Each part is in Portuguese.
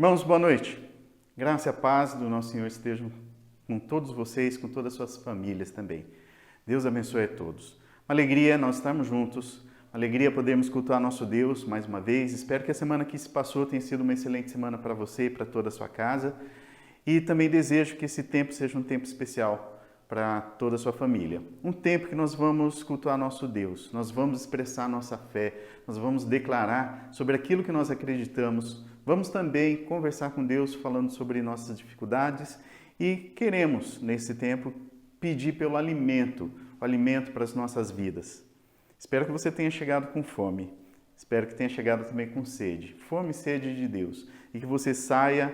Irmãos, boa noite. Graça e a paz do nosso Senhor estejam com todos vocês, com todas as suas famílias também. Deus abençoe a todos. Uma alegria nós estarmos juntos, uma alegria podermos cultuar nosso Deus mais uma vez. Espero que a semana que se passou tenha sido uma excelente semana para você e para toda a sua casa. E também desejo que esse tempo seja um tempo especial para toda a sua família. Um tempo que nós vamos cultuar nosso Deus, nós vamos expressar nossa fé, nós vamos declarar sobre aquilo que nós acreditamos. Vamos também conversar com Deus falando sobre nossas dificuldades e queremos, nesse tempo, pedir pelo alimento, o alimento para as nossas vidas. Espero que você tenha chegado com fome, espero que tenha chegado também com sede, fome e sede de Deus, e que você saia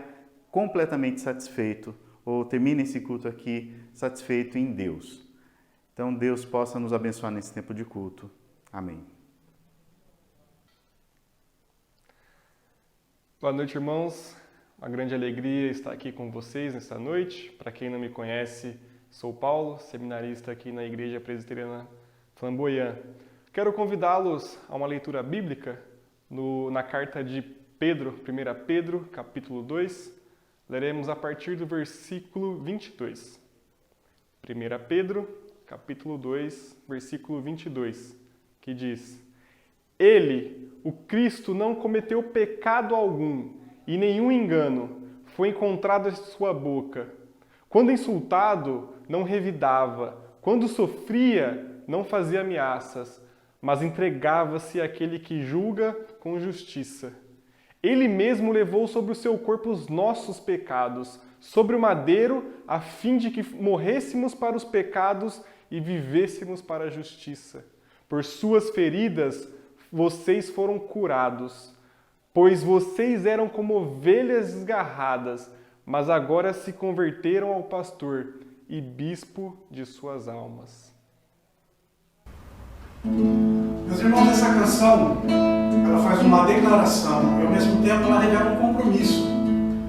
completamente satisfeito ou termine esse culto aqui satisfeito em Deus. Então Deus possa nos abençoar nesse tempo de culto. Amém. Boa noite, irmãos. Uma grande alegria estar aqui com vocês nesta noite. Para quem não me conhece, sou Paulo, seminarista aqui na Igreja Presbiteriana Flamboyant. Quero convidá-los a uma leitura bíblica na carta de Pedro, 1 Pedro, capítulo 2. Leremos a partir do versículo 22. 1 Pedro, capítulo 2, versículo 22, que diz: Ele, o Cristo, não cometeu pecado algum e nenhum engano foi encontrado em sua boca. Quando insultado, não revidava. Quando sofria, não fazia ameaças, mas entregava-se àquele que julga com justiça. Ele mesmo levou sobre o seu corpo os nossos pecados, sobre o madeiro, a fim de que morrêssemos para os pecados e vivêssemos para a justiça. Por suas feridas, vocês foram curados, pois vocês eram como ovelhas desgarradas, mas agora se converteram ao pastor e bispo de suas almas. Meus irmãos, essa canção, ela faz uma declaração e ao mesmo tempo ela revela um compromisso.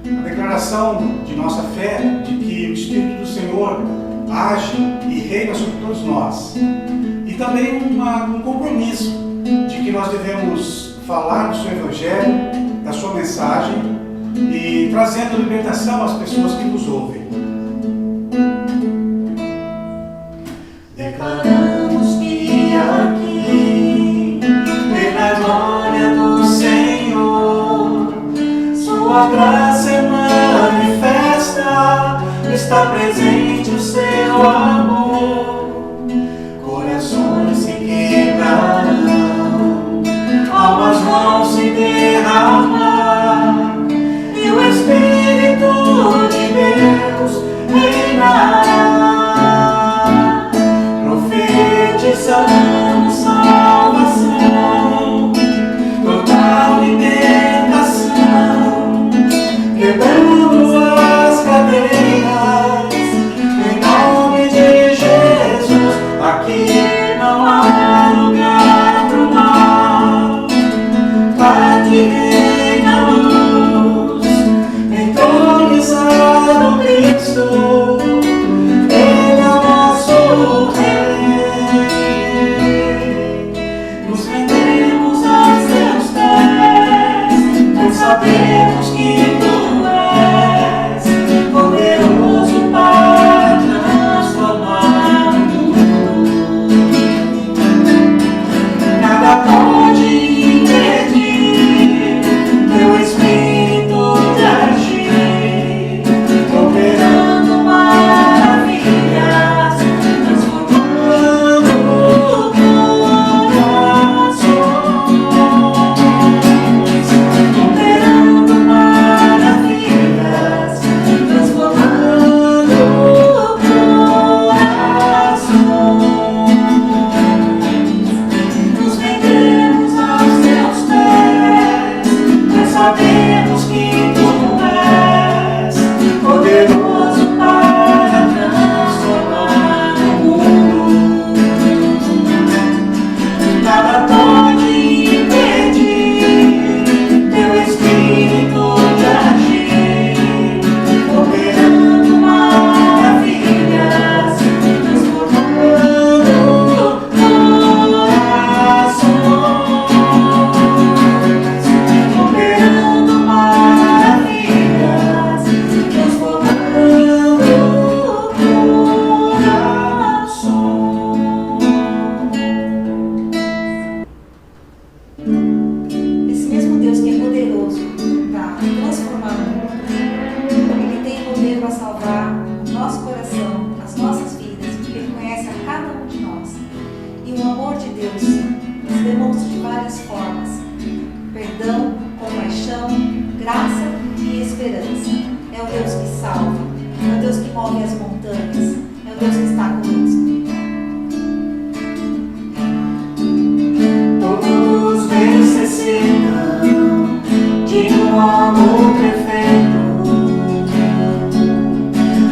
A declaração de nossa fé, de que o Espírito do Senhor age e reina sobre todos nós. E também um compromisso de que nós devemos falar do seu Evangelho, da sua mensagem e trazendo libertação às pessoas que nos ouvem. Declaramos que aqui, pela glória do Senhor, sua graça é manifesta, está presente o seu amor, corações se quebrarão, almas vão se derramar, e o Espírito de Deus reinará. Profetizamos salvação, total libertação, quebrando as cadeias, em nome de Jesus. Aqui não há lugar pro mal, Pai que reina a luz, entronizado Cristo, Ele é o nosso Rei. Deus se demonstra de várias formas: perdão, compaixão, graça e esperança. É o Deus que salva, é o Deus que move as montanhas, é o Deus que está conosco. Todos necessitam de um amor perfeito,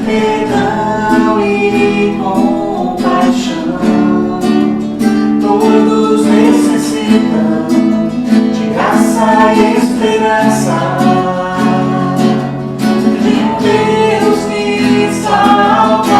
perdão e compaixão. Todos necessitam de graça e esperança, de um Deus que salva.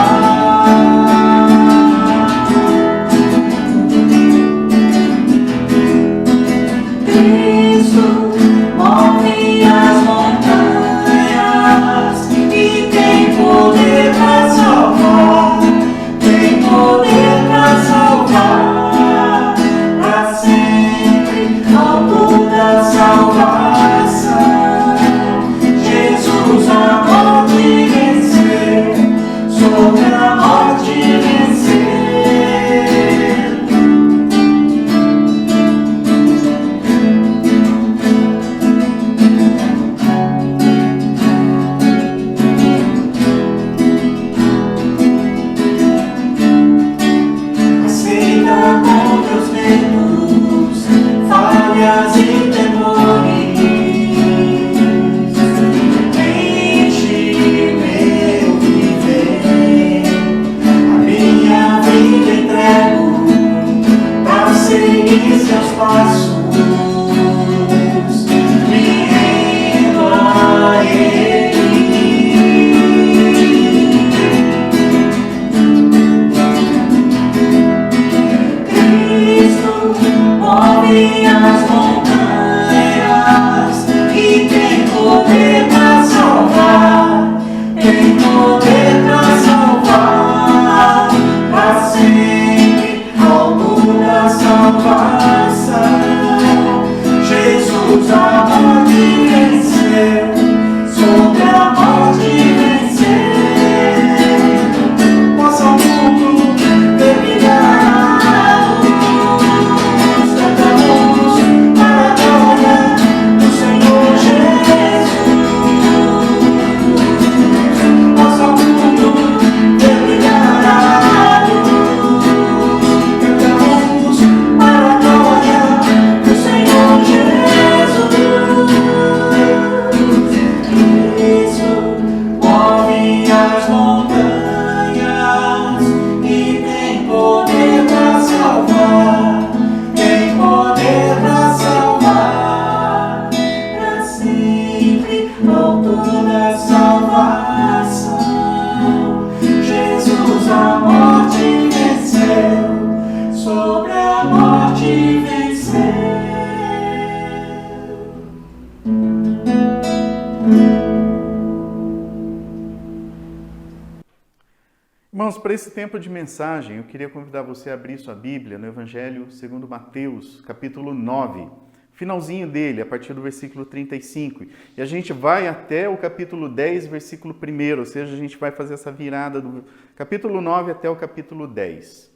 Irmãos, para esse tempo de mensagem, eu queria convidar você a abrir sua Bíblia no Evangelho segundo Mateus, capítulo 9, finalzinho dele, a partir do versículo 35. E a gente vai até o capítulo 10, versículo 1, ou seja, a gente vai fazer essa virada do capítulo 9 até o capítulo 10.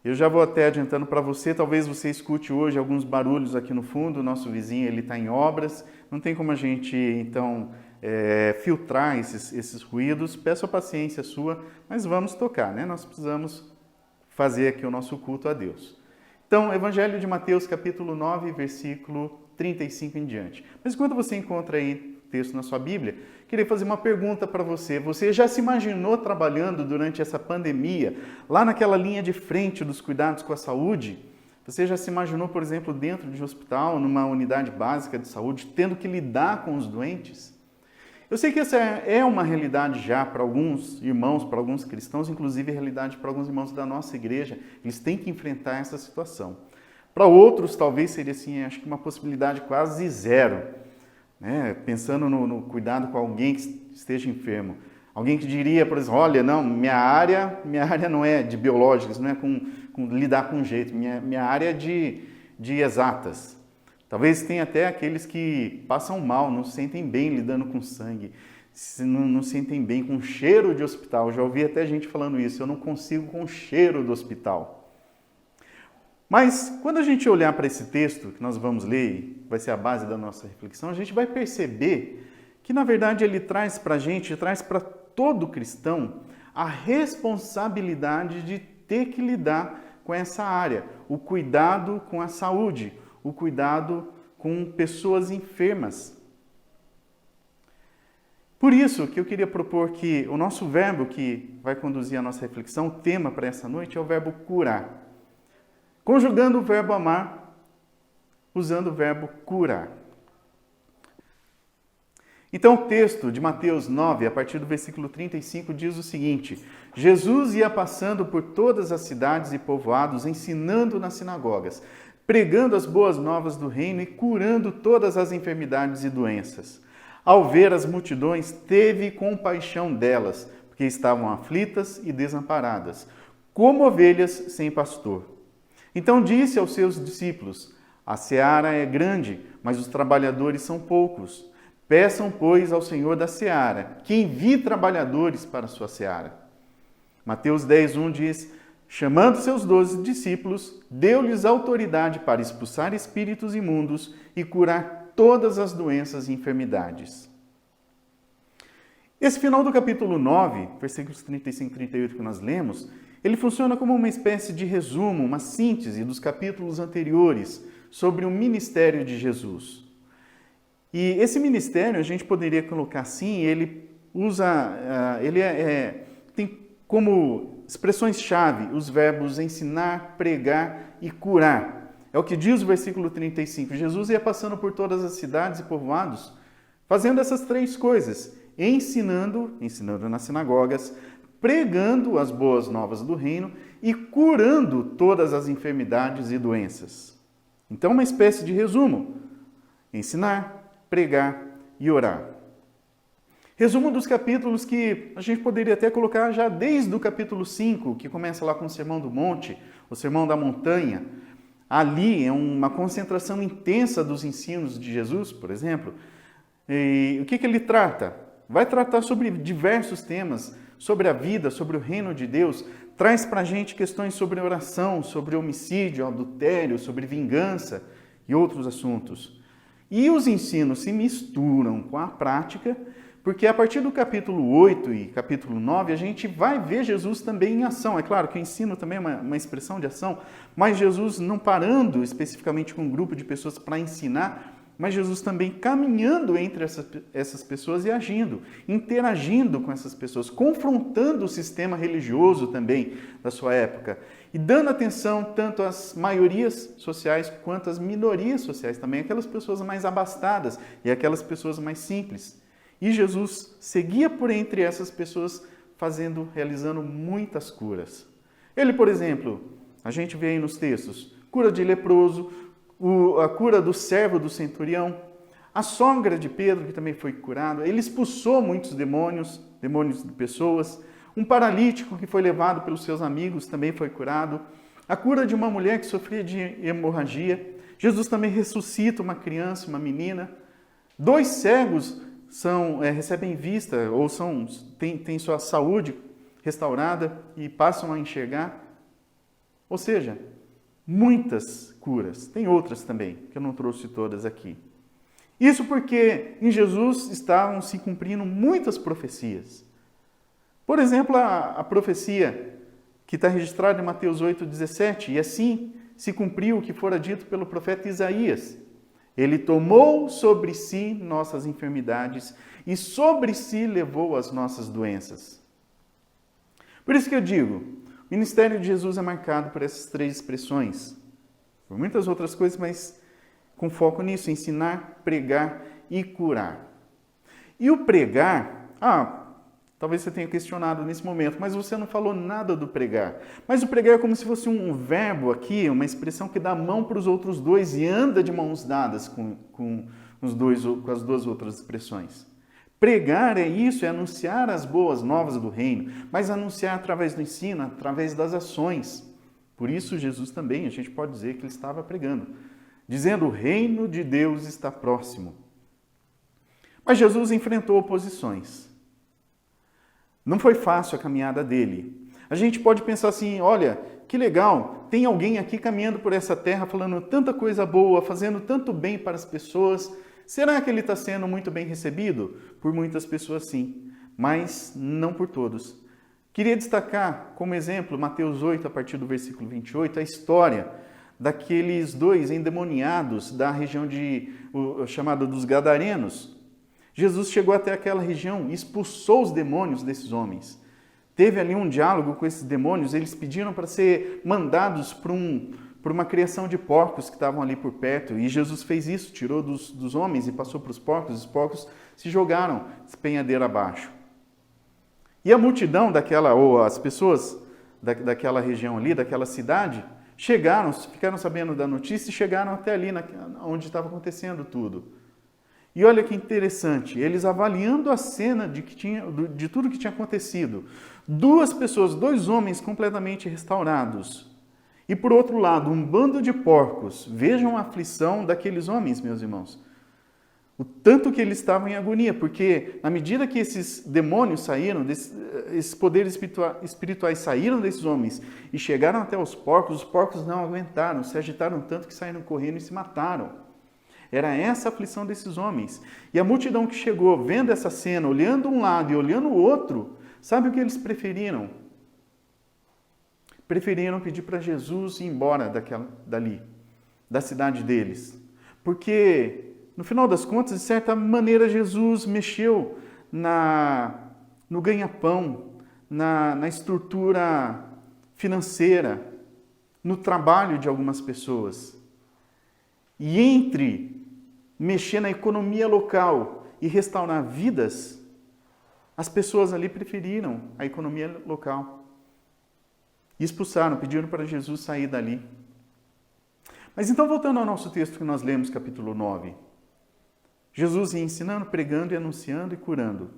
Eu já vou até adiantando para você, talvez você escute hoje alguns barulhos aqui no fundo, o nosso vizinho ele está em obras, não tem como a gente, então, filtrar esses ruídos. Peço a paciência sua, mas vamos tocar, né? Nós precisamos fazer aqui o nosso culto a Deus. Então, Evangelho de Mateus, capítulo 9, versículo 35 em diante. Mas enquanto você encontra aí o texto na sua Bíblia, queria fazer uma pergunta para você. Você já se imaginou trabalhando durante essa pandemia, lá naquela linha de frente dos cuidados com a saúde? Você já se imaginou, por exemplo, dentro de um hospital, numa unidade básica de saúde, tendo que lidar com os doentes? Eu sei que essa é uma realidade já para alguns irmãos, para alguns cristãos, inclusive a realidade para alguns irmãos da nossa igreja. Eles têm que enfrentar essa situação. Para outros, talvez seria assim, acho que uma possibilidade quase zero, né? Pensando no cuidado com alguém que esteja enfermo. Alguém que diria, por exemplo, olha, não, minha área não é de biológicas, não é com lidar com jeito, minha área é de exatas. Talvez tenha até aqueles que passam mal, não se sentem bem lidando com sangue, não se sentem bem com cheiro de hospital. Já ouvi até gente falando isso, eu não consigo com o cheiro do hospital. Mas quando a gente olhar para esse texto que nós vamos ler, vai ser a base da nossa reflexão, a gente vai perceber que, na verdade, ele traz para a gente, traz para todo cristão, a responsabilidade de ter que lidar com essa área, o cuidado com a saúde, o cuidado com pessoas enfermas. Por isso que eu queria propor que o nosso verbo que vai conduzir a nossa reflexão, o tema para essa noite, é o verbo curar. Conjugando o verbo amar, usando o verbo curar. Então, o texto de Mateus 9, a partir do versículo 35, diz o seguinte: Jesus ia passando por todas as cidades e povoados, ensinando nas sinagogas, pregando as boas novas do reino e curando todas as enfermidades e doenças. Ao ver as multidões, teve compaixão delas, porque estavam aflitas e desamparadas, como ovelhas sem pastor. Então disse aos seus discípulos: a seara é grande, mas os trabalhadores são poucos. Peçam, pois, ao Senhor da seara, que envie trabalhadores para a sua seara. Mateus 10:1 diz: chamando seus 12 discípulos, deu-lhes autoridade para expulsar espíritos imundos e curar todas as doenças e enfermidades. Esse final do capítulo 9, versículos 35 e 38 que nós lemos, ele funciona como uma espécie de resumo, uma síntese dos capítulos anteriores sobre o ministério de Jesus. E esse ministério, a gente poderia colocar assim, ele tem como expressões-chave os verbos ensinar, pregar e curar. É o que diz o versículo 35. Jesus ia passando por todas as cidades e povoados, fazendo essas três coisas: ensinando nas sinagogas, pregando as boas novas do reino e curando todas as enfermidades e doenças. Então, uma espécie de resumo: ensinar, pregar e orar. Resumo dos capítulos que a gente poderia até colocar já desde o capítulo 5, que começa lá com o Sermão do Monte, o Sermão da Montanha. Ali é uma concentração intensa dos ensinos de Jesus, por exemplo. E o que ele trata? Vai tratar sobre diversos temas, sobre a vida, sobre o reino de Deus. Traz para a gente questões sobre oração, sobre homicídio, adultério, sobre vingança e outros assuntos. E os ensinos se misturam com a prática, porque a partir do capítulo 8 e capítulo 9, a gente vai ver Jesus também em ação. É claro que o ensino também é uma expressão de ação, mas Jesus não parando especificamente com um grupo de pessoas para ensinar, mas Jesus também caminhando entre essas pessoas e agindo, interagindo com essas pessoas, confrontando o sistema religioso também da sua época e dando atenção tanto às maiorias sociais quanto às minorias sociais também, aquelas pessoas mais abastadas e aquelas pessoas mais simples. E Jesus seguia por entre essas pessoas realizando muitas curas. Ele, por exemplo, a gente vê aí nos textos, cura de leproso, a cura do servo do centurião, a sogra de Pedro, que também foi curada. Ele expulsou muitos demônios de pessoas. Um paralítico que foi levado pelos seus amigos também foi curado. A cura de uma mulher que sofria de hemorragia. Jesus também ressuscita uma criança, uma menina. 2 cegos recebem vista ou têm sua saúde restaurada e passam a enxergar. Ou seja, muitas curas. Tem outras também, que eu não trouxe todas aqui. Isso porque em Jesus estavam se cumprindo muitas profecias. Por exemplo, a profecia que está registrada em Mateus 8,17, e assim se cumpriu o que fora dito pelo profeta Isaías. Ele tomou sobre si nossas enfermidades e sobre si levou as nossas doenças. Por isso que eu digo, o ministério de Jesus é marcado por essas 3 expressões. Por muitas outras coisas, mas com foco nisso, ensinar, pregar e curar. E o pregar, talvez você tenha questionado nesse momento, mas você não falou nada do pregar. Mas o pregar é como se fosse um verbo aqui, uma expressão que dá mão para os outros dois e anda de mãos dadas com as 2 outras expressões. Pregar é isso, é anunciar as boas novas do reino, mas anunciar através do ensino, através das ações. Por isso Jesus também, a gente pode dizer que ele estava pregando, dizendo: o reino de Deus está próximo. Mas Jesus enfrentou oposições. Não foi fácil a caminhada dele. A gente pode pensar assim, olha, que legal, tem alguém aqui caminhando por essa terra falando tanta coisa boa, fazendo tanto bem para as pessoas. Será que ele está sendo muito bem recebido? Por muitas pessoas sim, mas não por todos. Queria destacar como exemplo, Mateus 8, a partir do versículo 28, a história daqueles dois endemoniados da região chamada dos Gadarenos. Jesus chegou até aquela região e expulsou os demônios desses homens. Teve ali um diálogo com esses demônios, eles pediram para ser mandados por uma criação de porcos que estavam ali por perto. E Jesus fez isso, tirou dos homens e passou para os porcos se jogaram despenhadeira abaixo. E a multidão as pessoas daquela região ali, daquela cidade, ficaram sabendo da notícia e chegaram até ali onde estava acontecendo tudo. E olha que interessante, eles avaliando a cena de tudo que tinha acontecido. Dois homens completamente restaurados. E por outro lado, um bando de porcos. Vejam a aflição daqueles homens, meus irmãos. O tanto que eles estavam em agonia, porque na medida que esses demônios saíram, esses poderes espirituais saíram desses homens e chegaram até os porcos não aguentaram, se agitaram tanto que saíram correndo e se mataram. Era essa a aflição desses homens. E a multidão que chegou, vendo essa cena, olhando um lado e olhando o outro, sabe o que eles preferiram? Preferiram pedir para Jesus ir embora dali, da cidade deles. Porque, no final das contas, de certa maneira, Jesus mexeu no ganha-pão, na estrutura financeira, no trabalho de algumas pessoas. E entre mexer na economia local e restaurar vidas, as pessoas ali preferiram a economia local. E expulsaram, pediram para Jesus sair dali. Mas então, voltando ao nosso texto que nós lemos, capítulo 9. Jesus ia ensinando, pregando e anunciando e curando.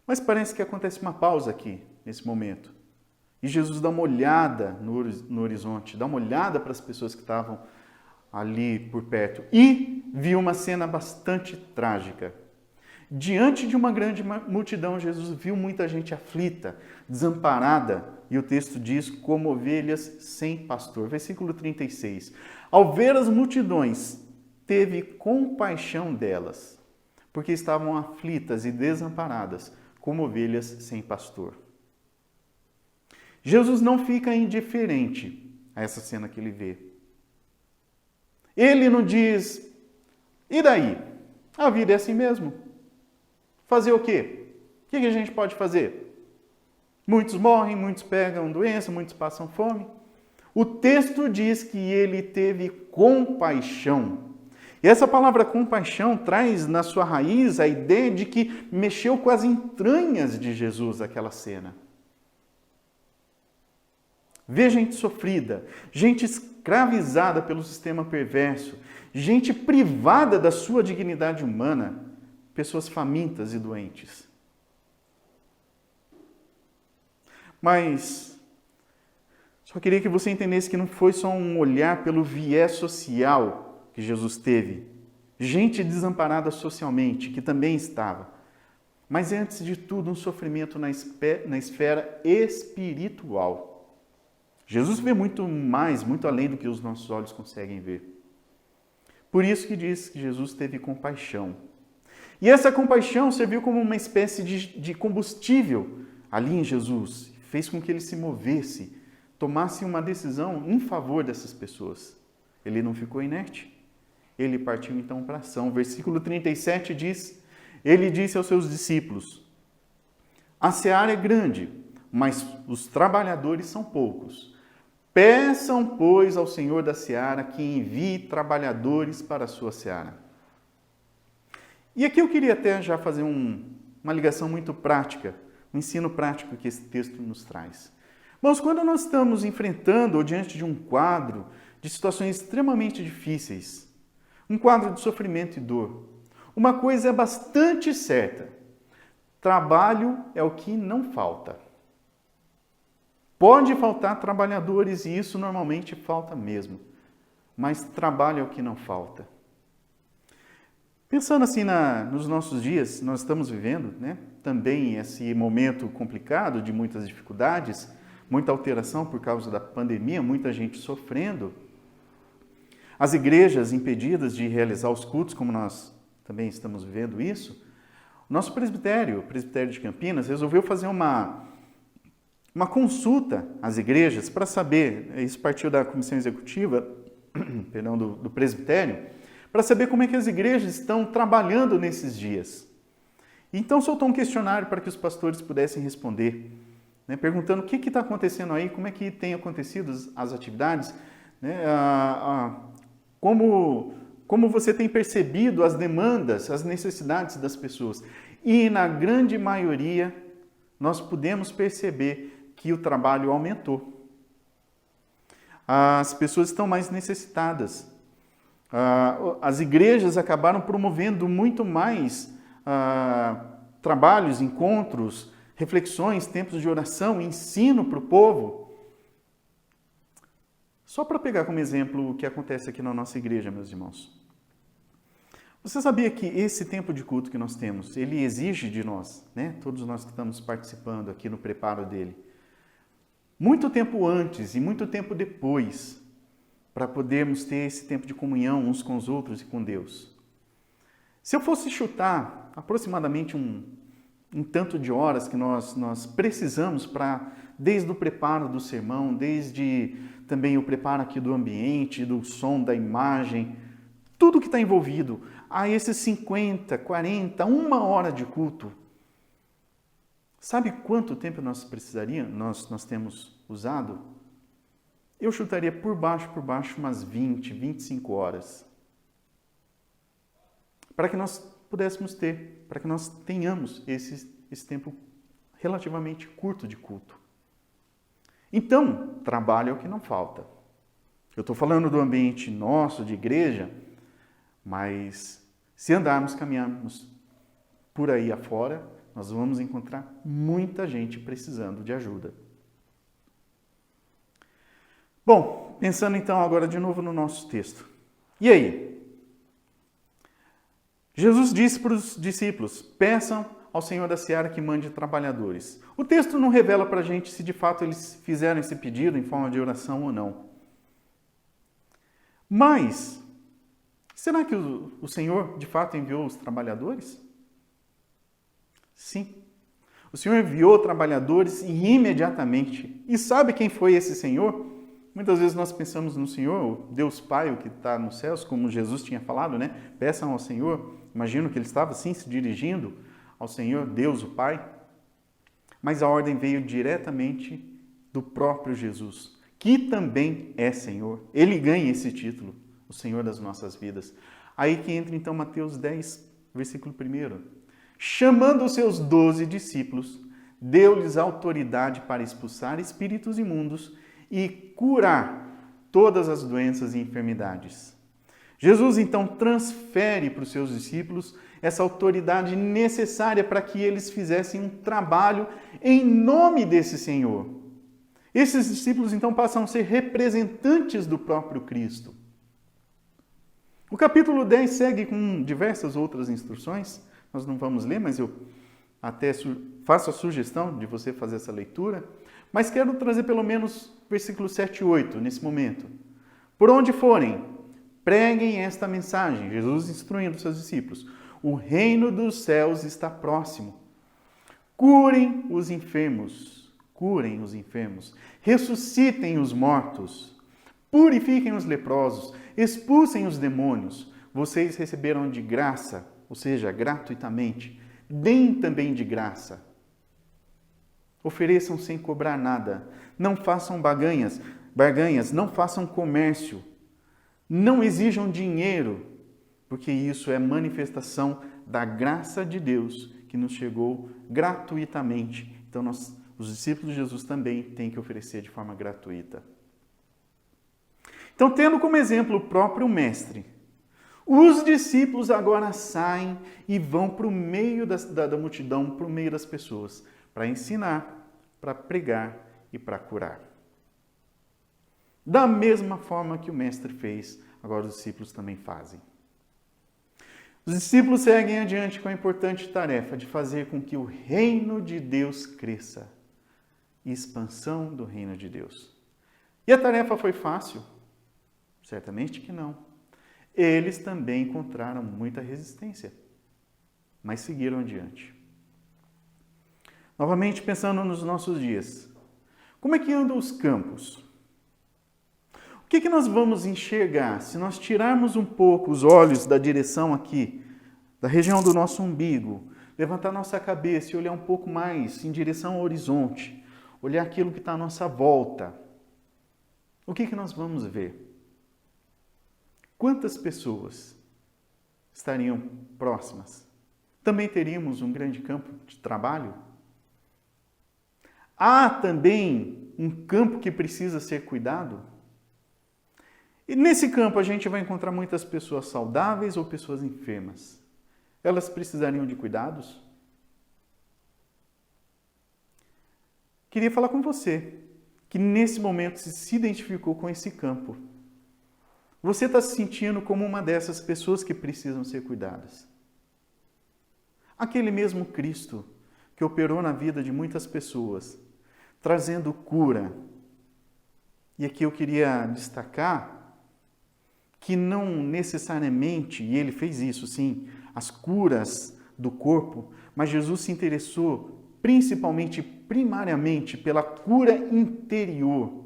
Mas parece que acontece uma pausa aqui, nesse momento. E Jesus dá uma olhada no horizonte, dá uma olhada para as pessoas que estavam ali por perto. E viu uma cena bastante trágica. Diante de uma grande multidão, Jesus viu muita gente aflita, desamparada, e o texto diz, como ovelhas sem pastor. Versículo 36. Ao ver as multidões, teve compaixão delas, porque estavam aflitas e desamparadas, como ovelhas sem pastor. Jesus não fica indiferente a essa cena que ele vê. Ele não diz, e daí? A vida é assim mesmo. Fazer o quê? O que a gente pode fazer? Muitos morrem, muitos pegam doença, muitos passam fome. O texto diz que ele teve compaixão. E essa palavra compaixão traz na sua raiz a ideia de que mexeu com as entranhas de Jesus aquela cena. Vê gente sofrida, gente escravizada pelo sistema perverso, gente privada da sua dignidade humana, pessoas famintas e doentes. Mas só queria que você entendesse que não foi só um olhar pelo viés social que Jesus teve. Gente desamparada socialmente, que também estava. Mas antes de tudo, um sofrimento na esfera espiritual. Jesus vê muito mais, muito além do que os nossos olhos conseguem ver. Por isso que diz que Jesus teve compaixão. E essa compaixão serviu como uma espécie de combustível ali em Jesus. Fez com que ele se movesse, tomasse uma decisão em favor dessas pessoas. Ele não ficou inerte. Ele partiu então para a ação. Versículo 37 diz, ele disse aos seus discípulos, a seara é grande, mas os trabalhadores são poucos. Peçam, pois, ao Senhor da seara que envie trabalhadores para a sua seara. E aqui eu queria até já fazer uma ligação muito prática, um ensino prático que esse texto nos traz. Mas quando nós estamos enfrentando ou diante de um quadro de situações extremamente difíceis, um quadro de sofrimento e dor, uma coisa é bastante certa, trabalho é o que não falta. Pode faltar trabalhadores e isso normalmente falta mesmo, mas trabalho é o que não falta. Pensando assim nos nossos dias, nós estamos vivendo, né, também esse momento complicado de muitas dificuldades, muita alteração por causa da pandemia, muita gente sofrendo. As igrejas impedidas de realizar os cultos, como nós também estamos vivendo isso. O nosso presbitério, o presbitério de Campinas, resolveu fazer uma consulta às igrejas para saber, isso partiu da comissão executiva, perdão, do presbitério, para saber como é que as igrejas estão trabalhando nesses dias. Então soltou um questionário para que os pastores pudessem responder, né, perguntando o que está acontecendo aí, como é que tem acontecido as atividades, né, como você tem percebido as demandas, as necessidades das pessoas. E na grande maioria, nós pudemos perceber que o trabalho aumentou. As pessoas estão mais necessitadas. As igrejas acabaram promovendo muito mais trabalhos, encontros, reflexões, tempos de oração, ensino para o povo. Só para pegar como exemplo o que acontece aqui na nossa igreja, meus irmãos. Você sabia que esse tempo de culto que nós temos, ele exige de nós, né? Todos nós que estamos participando aqui no preparo dele, muito tempo antes e muito tempo depois, para podermos ter esse tempo de comunhão uns com os outros e com Deus. Se eu fosse chutar aproximadamente um tanto de horas que nós precisamos para, desde o preparo do sermão, desde também o preparo aqui do ambiente, do som, da imagem, tudo que está envolvido, a esses 50, 40, 1 hora de culto. Sabe quanto tempo nós precisaríamos, nós temos usado? Eu chutaria por baixo, umas 20, 25 horas. Para que nós pudéssemos ter, para que nós tenhamos esse tempo relativamente curto de culto. Então, trabalho é o que não falta. Eu estou falando do ambiente nosso, de igreja, mas se andarmos, caminharmos por aí afora, nós vamos encontrar muita gente precisando de ajuda. Bom, pensando então agora de novo no nosso texto. E aí? Jesus disse para os discípulos, peçam ao Senhor da Seara que mande trabalhadores. O texto não revela para a gente se de fato eles fizeram esse pedido em forma de oração ou não. Mas, será que o Senhor de fato enviou os trabalhadores? Sim. O Senhor enviou trabalhadores e imediatamente. E sabe quem foi esse Senhor? Muitas vezes nós pensamos no Senhor, o Deus Pai, o que está nos céus, como Jesus tinha falado, né? Peçam ao Senhor. Imagino que ele estava assim se dirigindo ao Senhor, Deus o Pai. Mas a ordem veio diretamente do próprio Jesus, que também é Senhor. Ele ganha esse título, o Senhor das nossas vidas. Aí que entra então Mateus 10, versículo 1. Chamando os seus 12 discípulos, deu-lhes autoridade para expulsar espíritos imundos e curar todas as doenças e enfermidades. Jesus então transfere para os seus discípulos essa autoridade necessária para que eles fizessem um trabalho em nome desse Senhor. Esses discípulos então passam a ser representantes do próprio Cristo. O capítulo 10 segue com diversas outras instruções. Nós não vamos ler, mas eu até faço a sugestão de você fazer essa leitura. Mas quero trazer pelo menos versículos 7 e 8 nesse momento. Por onde forem, preguem esta mensagem. Jesus instruindo seus discípulos. O reino dos céus está próximo. Curem os enfermos. Ressuscitem os mortos. Purifiquem os leprosos. Expulsem os demônios. Vocês receberam de graça, ou seja, gratuitamente. Deem também de graça. Ofereçam sem cobrar nada. Não façam barganhas, não façam comércio. Não exijam dinheiro, porque isso é manifestação da graça de Deus que nos chegou gratuitamente. Então, os discípulos de Jesus também têm que oferecer de forma gratuita. Então, tendo como exemplo o próprio Mestre, os discípulos agora saem e vão para o meio da multidão, para o meio das pessoas, para ensinar, para pregar e para curar. Da mesma forma que o Mestre fez, agora os discípulos também fazem. Os discípulos seguem adiante com a importante tarefa de fazer com que o reino de Deus cresça. Expansão do reino de Deus. E a tarefa foi fácil? Certamente que não. Eles também encontraram muita resistência, mas seguiram adiante. Novamente, pensando nos nossos dias, como é que andam os campos? O que nós vamos enxergar se nós tirarmos um pouco os olhos da direção aqui, da região do nosso umbigo, levantar nossa cabeça e olhar um pouco mais em direção ao horizonte, olhar aquilo que está à nossa volta? O que nós vamos ver? Quantas pessoas estariam próximas? Também teríamos um grande campo de trabalho? Há também um campo que precisa ser cuidado? E nesse campo a gente vai encontrar muitas pessoas saudáveis ou pessoas enfermas. Elas precisariam de cuidados? Queria falar com você que nesse momento se identificou com esse campo. Você está se sentindo como uma dessas pessoas que precisam ser cuidadas. Aquele mesmo Cristo que operou na vida de muitas pessoas, trazendo cura. E aqui eu queria destacar que não necessariamente, e ele fez isso sim, as curas do corpo, mas Jesus se interessou principalmente, primariamente, pela cura interior.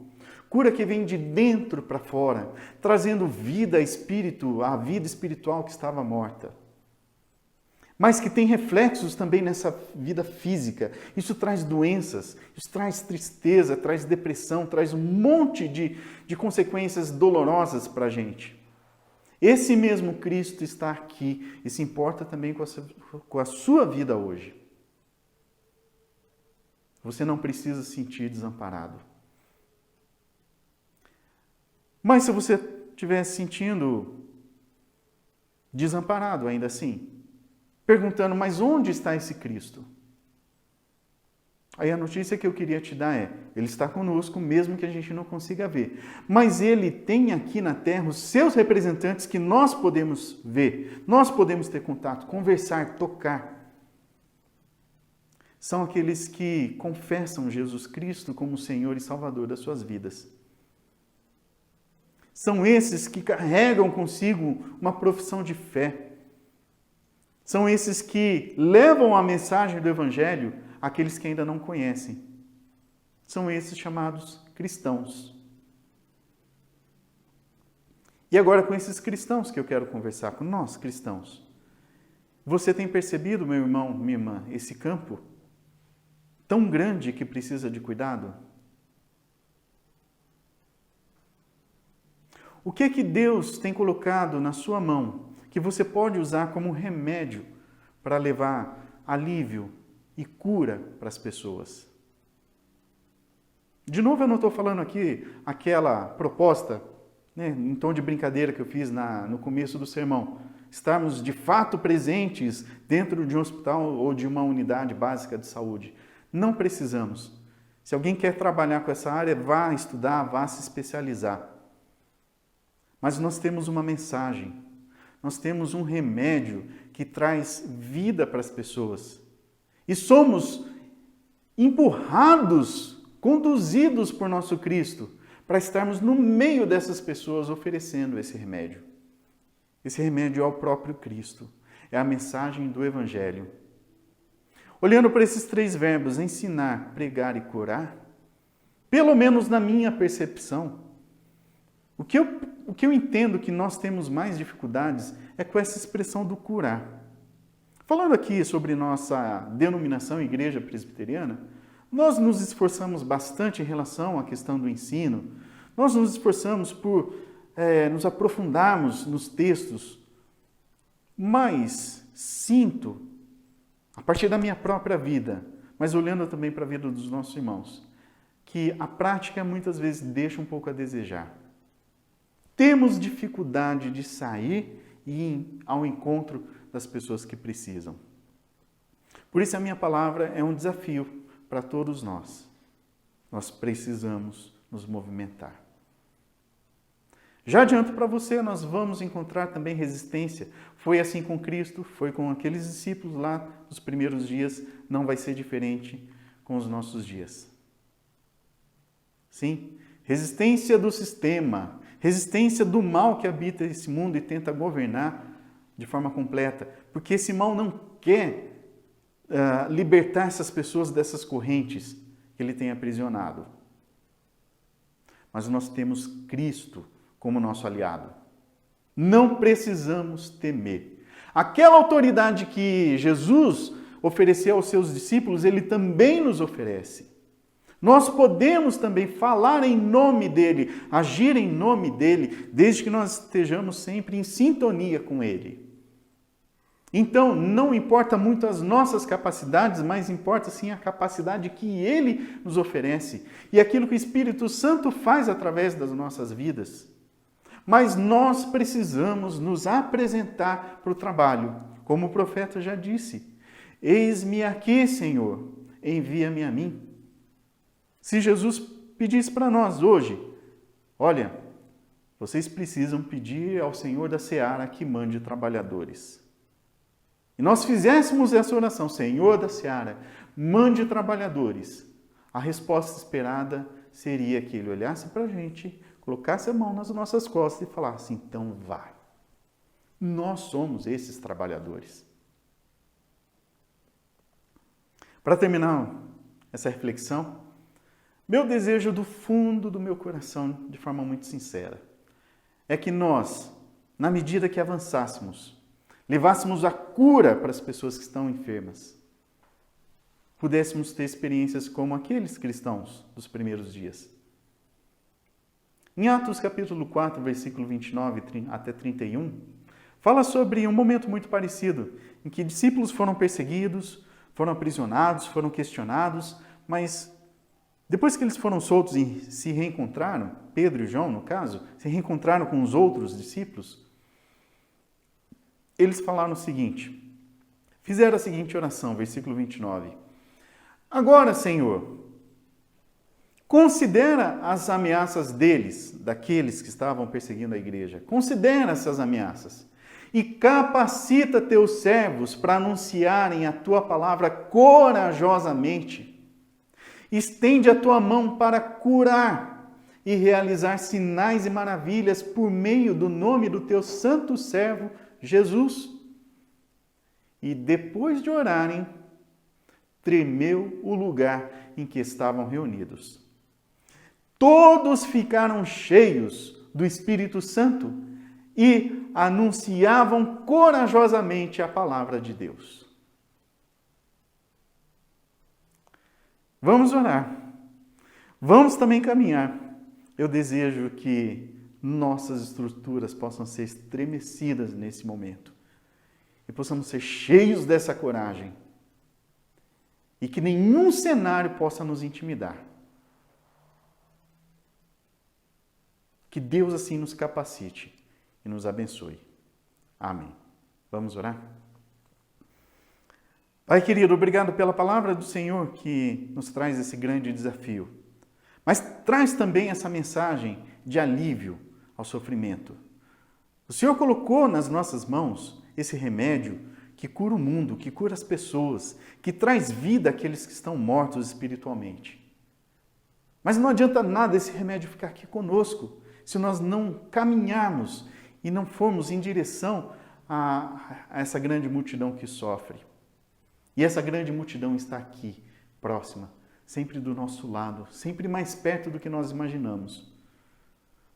Cura que vem de dentro para fora, trazendo vida a espírito, a vida espiritual que estava morta. Mas que tem reflexos também nessa vida física. Isso traz doenças, isso traz tristeza, traz depressão, traz um monte de consequências dolorosas para a gente. Esse mesmo Cristo está aqui e se importa também com a sua vida hoje. Você não precisa se sentir desamparado. Mas se você estiver se sentindo desamparado ainda assim, perguntando, mas onde está esse Cristo? Aí a notícia que eu queria te dar é, ele está conosco mesmo que a gente não consiga ver. Mas ele tem aqui na terra os seus representantes que nós podemos ver, nós podemos ter contato, conversar, tocar. São aqueles que confessam Jesus Cristo como Senhor e Salvador das suas vidas. São esses que carregam consigo uma profissão de fé. São esses que levam a mensagem do Evangelho àqueles que ainda não conhecem. São esses chamados cristãos. E agora com esses cristãos que eu quero conversar, com nós cristãos. Você tem percebido, meu irmão, minha irmã, esse campo tão grande que precisa de cuidado? O que é que Deus tem colocado na sua mão que você pode usar como remédio para levar alívio e cura para as pessoas? De novo, eu não estou falando aqui aquela proposta, em tom de brincadeira que eu fiz no começo do sermão. Estarmos de fato presentes dentro de um hospital ou de uma unidade básica de saúde. Não precisamos. Se alguém quer trabalhar com essa área, vá estudar, vá se especializar. Mas nós temos uma mensagem, nós temos um remédio que traz vida para as pessoas. E somos empurrados, conduzidos por nosso Cristo, para estarmos no meio dessas pessoas oferecendo esse remédio. Esse remédio é o próprio Cristo, é a mensagem do Evangelho. Olhando para esses três verbos, ensinar, pregar e curar, pelo menos na minha percepção, o que eu entendo que nós temos mais dificuldades é com essa expressão do curar. Falando aqui sobre nossa denominação Igreja Presbiteriana, nós nos esforçamos bastante em relação à questão do ensino, nós nos esforçamos por nos aprofundarmos nos textos, mas sinto, a partir da minha própria vida, mas olhando também para a vida dos nossos irmãos, que a prática muitas vezes deixa um pouco a desejar. Temos dificuldade de sair e ir ao encontro das pessoas que precisam. Por isso a minha palavra é um desafio para todos nós. Nós precisamos nos movimentar. Já adianto para você, nós vamos encontrar também resistência. Foi assim com Cristo, foi com aqueles discípulos lá nos primeiros dias, não vai ser diferente com os nossos dias. Sim, resistência do sistema, resistência do mal que habita esse mundo e tenta governar de forma completa, porque esse mal não quer libertar essas pessoas dessas correntes que ele tem aprisionado. Mas nós temos Cristo como nosso aliado. Não precisamos temer. Aquela autoridade que Jesus ofereceu aos seus discípulos, ele também nos oferece. Nós podemos também falar em nome dele, agir em nome dele, desde que nós estejamos sempre em sintonia com ele. Então, não importa muito as nossas capacidades, mas importa sim a capacidade que ele nos oferece e aquilo que o Espírito Santo faz através das nossas vidas. Mas nós precisamos nos apresentar para o trabalho, como o profeta já disse. Eis-me aqui, Senhor, envia-me a mim. Se Jesus pedisse para nós hoje, olha, vocês precisam pedir ao Senhor da Seara que mande trabalhadores. E nós fizéssemos essa oração, Senhor da Seara, mande trabalhadores. A resposta esperada seria que ele olhasse para a gente, colocasse a mão nas nossas costas e falasse, então vai. Nós somos esses trabalhadores. Para terminar essa reflexão, meu desejo do fundo do meu coração, de forma muito sincera, é que nós, na medida que avançássemos, levássemos a cura para as pessoas que estão enfermas, pudéssemos ter experiências como aqueles cristãos dos primeiros dias. Em Atos capítulo 4, versículo 29 até 31, fala sobre um momento muito parecido, em que discípulos foram perseguidos, foram aprisionados, foram questionados, mas depois que eles foram soltos e se reencontraram, Pedro e João, no caso, se reencontraram com os outros discípulos, eles falaram o seguinte, fizeram a seguinte oração, versículo 29. Agora, Senhor, considera as ameaças deles, daqueles que estavam perseguindo a igreja. Considera essas ameaças e capacita teus servos para anunciarem a tua palavra corajosamente. Estende a tua mão para curar e realizar sinais e maravilhas por meio do nome do teu santo servo Jesus. E depois de orarem, tremeu o lugar em que estavam reunidos. Todos ficaram cheios do Espírito Santo e anunciavam corajosamente a palavra de Deus. Vamos orar. Vamos também caminhar. Eu desejo que nossas estruturas possam ser estremecidas nesse momento e possamos ser cheios dessa coragem e que nenhum cenário possa nos intimidar. Que Deus assim nos capacite e nos abençoe. Amém. Vamos orar? Pai querido, obrigado pela palavra do Senhor que nos traz esse grande desafio, mas traz também essa mensagem de alívio ao sofrimento. O Senhor colocou nas nossas mãos esse remédio que cura o mundo, que cura as pessoas, que traz vida àqueles que estão mortos espiritualmente. Mas não adianta nada esse remédio ficar aqui conosco, se nós não caminharmos e não formos em direção a essa grande multidão que sofre. E essa grande multidão está aqui, próxima, sempre do nosso lado, sempre mais perto do que nós imaginamos.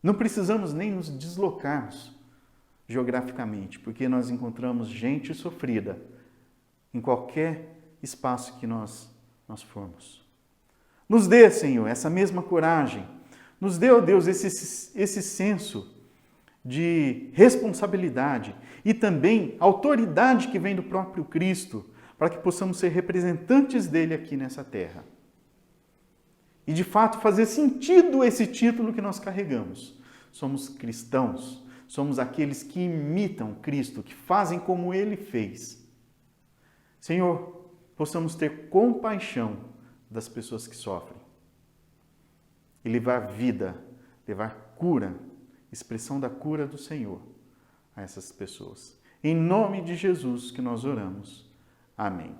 Não precisamos nem nos deslocarmos geograficamente, porque nós encontramos gente sofrida em qualquer espaço que nós formos. Nos dê, Senhor, essa mesma coragem. Nos dê, ó Deus, esse senso de responsabilidade e também autoridade que vem do próprio Cristo, para que possamos ser representantes dele aqui nessa terra. E de fato fazer sentido esse título que nós carregamos. Somos cristãos, somos aqueles que imitam Cristo, que fazem como ele fez. Senhor, possamos ter compaixão das pessoas que sofrem e levar vida, levar cura expressão da cura do Senhor a essas pessoas. Em nome de Jesus que nós oramos. Amém.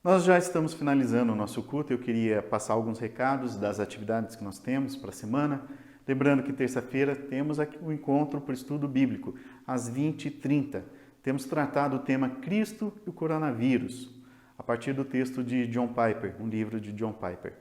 Nós já estamos finalizando o nosso culto. Eu queria passar alguns recados das atividades que nós temos para a semana. Lembrando que terça-feira temos aqui o encontro para o estudo bíblico, às 20h30. Temos tratado o tema Cristo e o coronavírus, a partir do texto de John Piper, um livro de John Piper.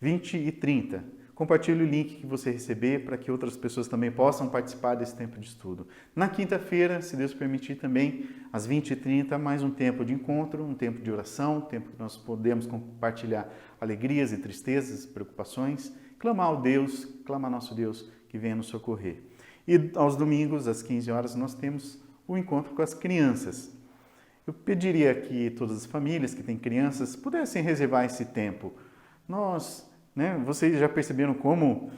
20h30. Compartilhe o link que você receber para que outras pessoas também possam participar desse tempo de estudo. Na quinta-feira, se Deus permitir também, às 20h30, mais um tempo de encontro, um tempo de oração, um tempo que nós podemos compartilhar alegrias e tristezas, preocupações, clamar ao Deus, clamar ao nosso Deus que venha nos socorrer. E aos domingos, às 15 horas, nós temos o encontro com as crianças. Eu pediria que todas as famílias que têm crianças pudessem reservar esse tempo. Vocês já perceberam como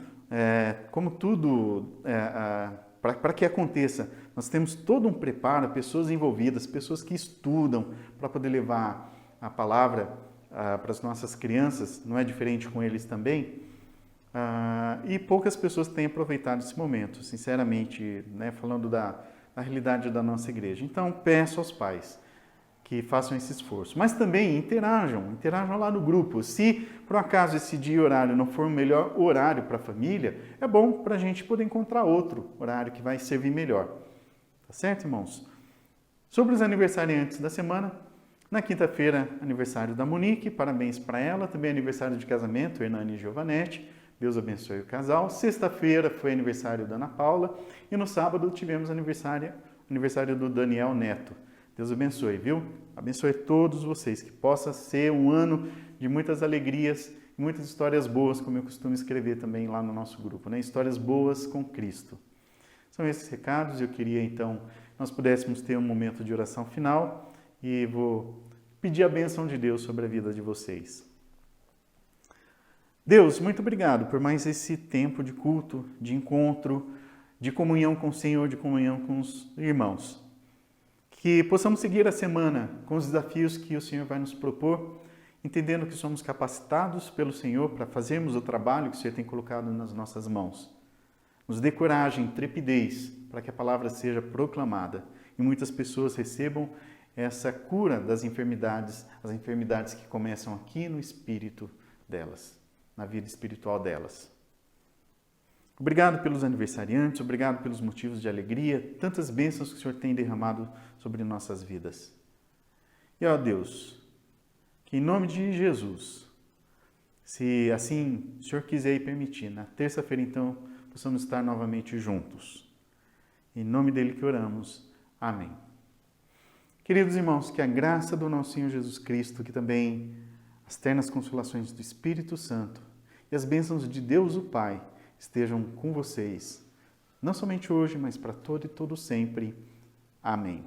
tudo, para que aconteça, nós temos todo um preparo, pessoas envolvidas, pessoas que estudam para poder levar a palavra para as nossas crianças, não é diferente com eles também, e poucas pessoas têm aproveitado esse momento, sinceramente, falando da realidade da nossa igreja. Então, peço aos pais que façam esse esforço. Mas também interajam lá no grupo. Se, por acaso, esse dia e horário não for o melhor horário para a família, é bom para a gente poder encontrar outro horário que vai servir melhor. Tá certo, irmãos? Sobre os aniversariantes da semana, Na quinta-feira, aniversário da Monique, parabéns para ela. Também aniversário de casamento, Hernani e Giovanetti. Deus abençoe o casal. Sexta-feira foi aniversário da Ana Paula. E no sábado tivemos aniversário do Daniel Neto. Deus abençoe, viu? Abençoe todos vocês. Que possa ser um ano de muitas alegrias, muitas histórias boas, como eu costumo escrever também lá no nosso grupo, né? Histórias boas com Cristo. São esses recados. Eu queria, então, que nós pudéssemos ter um momento de oração final e vou pedir a bênção de Deus sobre a vida de vocês. Deus, muito obrigado por mais esse tempo de culto, de encontro, de comunhão com o Senhor, de comunhão com os irmãos. Que possamos seguir a semana com os desafios que o Senhor vai nos propor, entendendo que somos capacitados pelo Senhor para fazermos o trabalho que o Senhor tem colocado nas nossas mãos. Nos dê coragem, trepidez, para que a palavra seja proclamada e muitas pessoas recebam essa cura das enfermidades, as enfermidades que começam aqui no espírito delas, na vida espiritual delas. Obrigado pelos aniversariantes, obrigado pelos motivos de alegria, tantas bênçãos que o Senhor tem derramado sobre nossas vidas. E, ó Deus, que em nome de Jesus, se assim o Senhor quiser e permitir, na terça-feira, então, possamos estar novamente juntos. Em nome dele que oramos. Amém. Queridos irmãos, que a graça do nosso Senhor Jesus Cristo, que também as ternas consolações do Espírito Santo e as bênçãos de Deus o Pai estejam com vocês, não somente hoje, mas para todo e todo sempre. Amém.